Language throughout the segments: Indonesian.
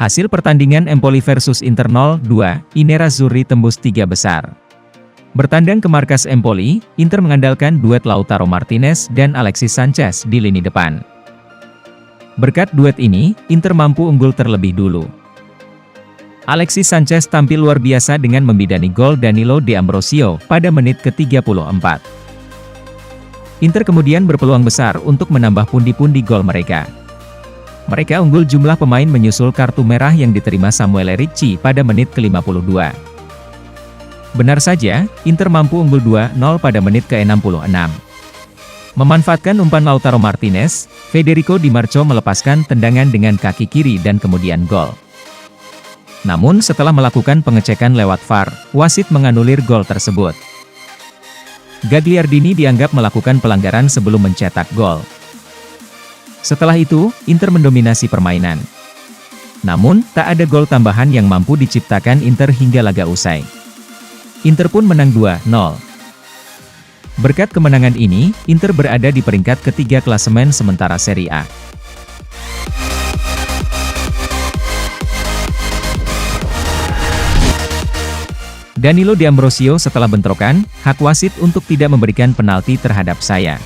Hasil pertandingan Empoli versus Inter 0-2, I Nerazzurri tembus 3 besar. Bertandang ke markas Empoli, Inter mengandalkan duet Lautaro Martinez dan Alexis Sanchez di lini depan. Berkat duet ini, Inter mampu unggul terlebih dulu. Alexis Sanchez tampil luar biasa dengan membidani gol Danilo D'Ambrosio pada menit ke-34. Inter kemudian berpeluang besar untuk menambah pundi-pundi gol mereka. Mereka unggul jumlah pemain menyusul kartu merah yang diterima Samuel Ricci pada menit ke-52. Benar saja, Inter mampu unggul 2-0 pada menit ke-66. Memanfaatkan umpan Lautaro Martinez, Federico Di Marco melepaskan tendangan dengan kaki kiri dan kemudian gol. Namun setelah melakukan pengecekan lewat VAR, wasit menganulir gol tersebut. Gagliardini dianggap melakukan pelanggaran sebelum mencetak gol. Setelah itu, Inter mendominasi permainan. Namun, tak ada gol tambahan yang mampu diciptakan Inter hingga laga usai. Inter pun menang 2-0. Berkat kemenangan ini, Inter berada di peringkat ketiga klasemen sementara Serie A. Danilo D'Ambrosio setelah bentrokan, hak wasit untuk tidak memberikan penalti terhadap saya.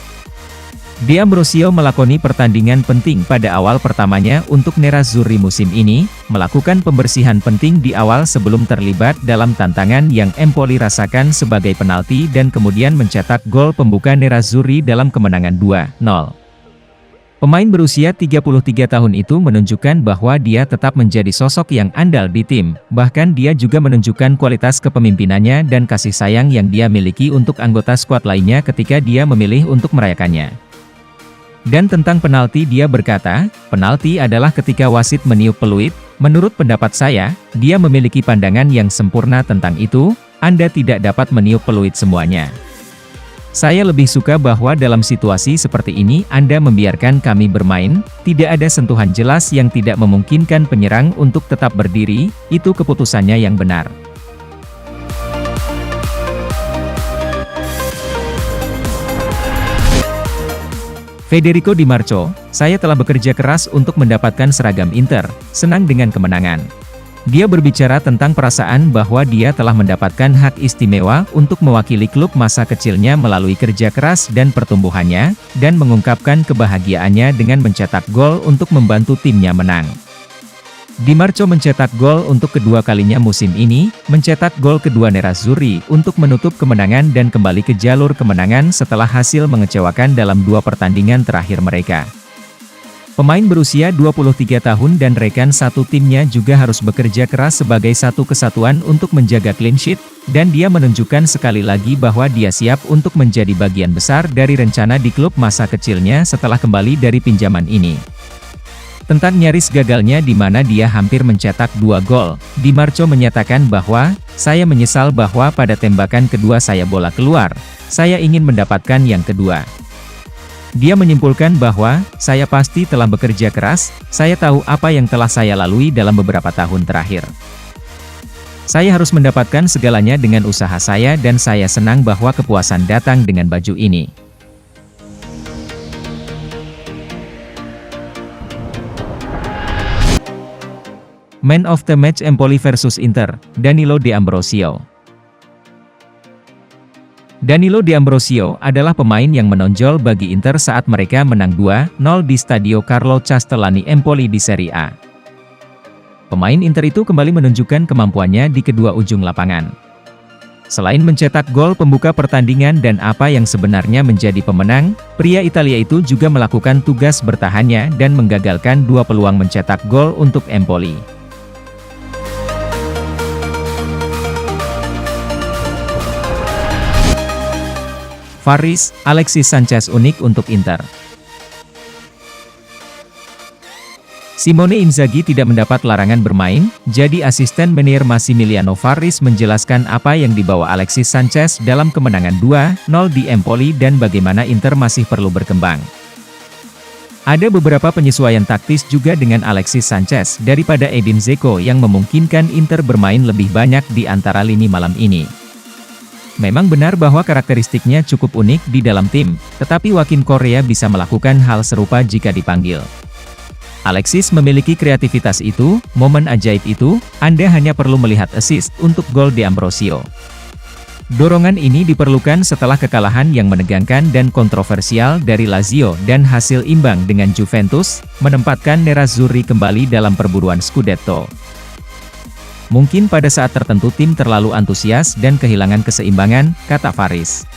D'Ambrosio melakoni pertandingan penting pada awal pertamanya untuk Nerazzurri musim ini, melakukan pembersihan penting di awal sebelum terlibat dalam tantangan yang Empoli rasakan sebagai penalti dan kemudian mencetak gol pembuka Nerazzurri dalam kemenangan 2-0. Pemain berusia 33 tahun itu menunjukkan bahwa dia tetap menjadi sosok yang andal di tim, bahkan dia juga menunjukkan kualitas kepemimpinannya dan kasih sayang yang dia miliki untuk anggota skuad lainnya ketika dia memilih untuk merayakannya. Dan tentang penalti dia berkata, penalti adalah ketika wasit meniup peluit, menurut pendapat saya, dia memiliki pandangan yang sempurna tentang itu, Anda tidak dapat meniup peluit semuanya. Saya lebih suka bahwa dalam situasi seperti ini Anda membiarkan kami bermain, tidak ada sentuhan jelas yang tidak memungkinkan penyerang untuk tetap berdiri, itu keputusannya yang benar. Federico Di Marco, saya telah bekerja keras untuk mendapatkan seragam Inter, senang dengan kemenangan. Dia berbicara tentang perasaan bahwa dia telah mendapatkan hak istimewa untuk mewakili klub masa kecilnya melalui kerja keras dan pertumbuhannya, dan mengungkapkan kebahagiaannya dengan mencetak gol untuk membantu timnya menang. Di Marco mencetak gol untuk kedua kalinya musim ini, mencetak gol kedua Nerazzurri untuk menutup kemenangan dan kembali ke jalur kemenangan setelah hasil mengecewakan dalam 2 pertandingan terakhir mereka. Pemain berusia 23 tahun dan rekan satu timnya juga harus bekerja keras sebagai satu kesatuan untuk menjaga clean sheet, dan dia menunjukkan sekali lagi bahwa dia siap untuk menjadi bagian besar dari rencana di klub masa kecilnya setelah kembali dari pinjaman ini. Tentang nyaris gagalnya di mana dia hampir mencetak 2 gol, Di Marco menyatakan bahwa, saya menyesal bahwa pada tembakan kedua saya bola keluar, saya ingin mendapatkan yang kedua. Dia menyimpulkan bahwa, saya pasti telah bekerja keras, saya tahu apa yang telah saya lalui dalam beberapa tahun terakhir. Saya harus mendapatkan segalanya dengan usaha saya dan saya senang bahwa kepuasan datang dengan baju ini. Man of the Match Empoli versus Inter, Danilo D'Ambrosio. Danilo D'Ambrosio adalah pemain yang menonjol bagi Inter saat mereka menang 2-0 di Stadio Carlo Castellani Empoli di Serie A. Pemain Inter itu kembali menunjukkan kemampuannya di kedua ujung lapangan. Selain mencetak gol pembuka pertandingan dan apa yang sebenarnya menjadi pemenang, pria Italia itu juga melakukan tugas bertahannya dan menggagalkan 2 peluang mencetak gol untuk Empoli. Faris, Alexis Sanchez unik untuk Inter. Simone Inzaghi tidak mendapat larangan bermain, jadi asisten manajer Massimiliano Faris menjelaskan apa yang dibawa Alexis Sanchez dalam kemenangan 2-0 di Empoli dan bagaimana Inter masih perlu berkembang. Ada beberapa penyesuaian taktis juga dengan Alexis Sanchez daripada Edin Dzeko yang memungkinkan Inter bermain lebih banyak di antara lini malam ini. Memang benar bahwa karakteristiknya cukup unik di dalam tim, tetapi Joaquim Correa bisa melakukan hal serupa jika dipanggil. Alexis memiliki kreativitas itu, momen ajaib itu, Anda hanya perlu melihat assist untuk gol De Ambrosio. Dorongan ini diperlukan setelah kekalahan yang menegangkan dan kontroversial dari Lazio dan hasil imbang dengan Juventus, menempatkan Nerazzurri kembali dalam perburuan Scudetto. Mungkin pada saat tertentu tim terlalu antusias dan kehilangan keseimbangan, kata Faris.